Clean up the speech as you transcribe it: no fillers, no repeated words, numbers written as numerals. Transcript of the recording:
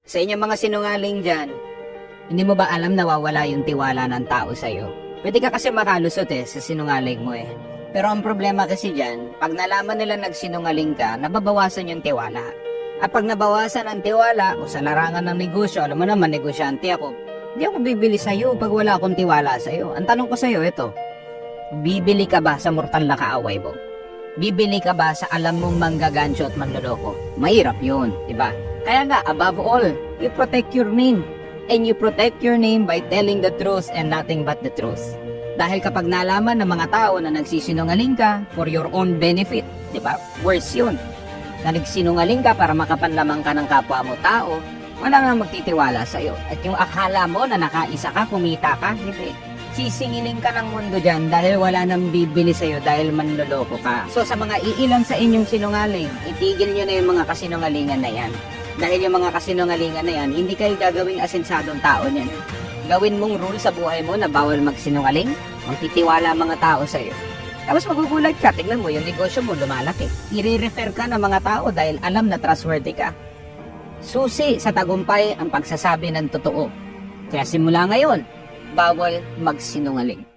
Sa inyong mga sinungaling dyan, hindi mo ba alam nawawala yung tiwala ng tao sa'yo? Pwede ka kasi makalusot sa sinungaling mo Pero ang problema kasi dyan, pag nalaman nila nagsinungaling ka, nababawasan yung tiwala. At pag nabawasan ang tiwala, o sa larangan ng negosyo, alam mo naman, negosyante ako, hindi ako bibili sa'yo pag wala akong tiwala sa'yo. Ang tanong ko sa'yo, ito, bibili ka ba sa mortal na kaaway mo? Bibili ka ba sa alam mong manggagansyo at manloloko? Mahirap yun, diba? Kaya nga, above all, you protect your name. And you protect your name by telling the truth and nothing but the truth. Dahil kapag nalaman ng mga tao na nagsisinungaling ka for your own benefit, di ba? Worse yun. Na nagsinungaling ka para makapanlamang ka ng kapwa mo tao, wala nga magtitiwala sa'yo. At yung akala mo na nakaisa ka, kumita ka, hindi. Sisingiling ka ng mundo dyan dahil wala nang bibili sa'yo dahil manloloko ka. So sa mga iilan sa inyong sinungaling, itigil nyo na yung mga kasinungalingan na yan. Dahil yung mga kasinungalingan na yan, hindi kayo gagawing asensadong tao niyan. Gawin mong rule sa buhay mo na bawal magsinungaling, magtitiwala mga tao sa'yo. Tapos magugulat ka, tignan mo, yung negosyo mo lumalaki. I-refer ka ng mga tao dahil alam na trustworthy ka. Susi sa tagumpay ang pagsasabi ng totoo. Kaya simula ngayon, bawal magsinungaling.